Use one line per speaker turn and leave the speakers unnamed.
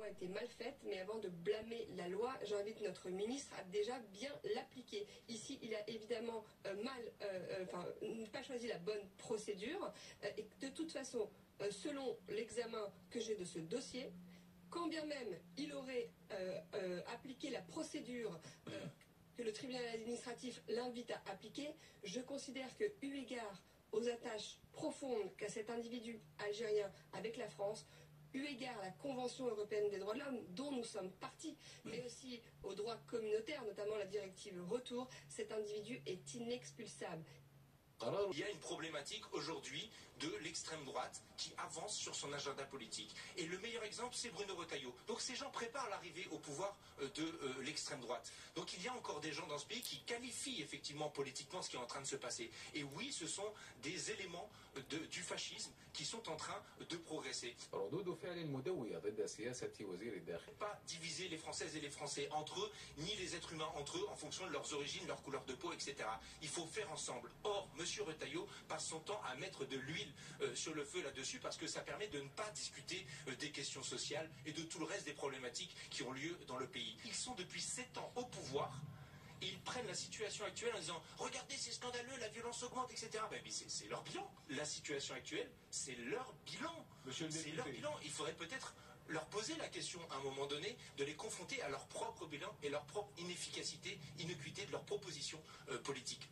loi a été mal faite, mais avant de blâmer la loi, j'invite notre ministre à déjà bien l'appliquer. Ici, il a évidemment pas choisi la bonne procédure, et de toute façon, selon l'examen que j'ai de ce dossier, quand bien même il aurait appliqué la procédure que le tribunal administratif l'invite à appliquer, je considère que, eu égard aux attaches profondes qu'a cet individu algérien avec la France, eu égard à la Convention européenne des droits de l'homme, dont nous sommes partis, mais aussi aux droits communautaires, notamment la directive Retour, cet individu est inexpulsable.
Il y a une problématique aujourd'hui de l'extrême droite qui avance sur son agenda politique. Et le meilleur exemple, c'est Bruno Retailleau. Donc ces gens préparent l'arrivée au pouvoir de l'extrême droite. Donc il y a encore des gens dans ce pays qui qualifient effectivement politiquement ce qui est en train de se passer. Et oui, ce sont des éléments du fascisme qui sont en train de progresser. Pas diviser les Françaises et les Français entre eux, ni les êtres humains entre eux en fonction de leurs origines, leur couleur de peau, etc. Il faut faire ensemble. Or, Monsieur Retailleau passe son temps à mettre de l'huile sur le feu là-dessus parce que ça permet de ne pas discuter des questions sociales et de tout le reste des problématiques qui ont lieu dans le pays. Ils sont depuis 7 ans au pouvoir. Et ils prennent la situation actuelle en disant « Regardez, c'est scandaleux, la violence augmente, etc. » Ben, c'est leur bilan. La situation actuelle, c'est leur bilan. C'est leur bilan. Il faudrait peut-être leur poser la question à un moment donné, de les confronter à leur propre bilan et leur propre inefficacité, innocuité de leurs propositions politiques.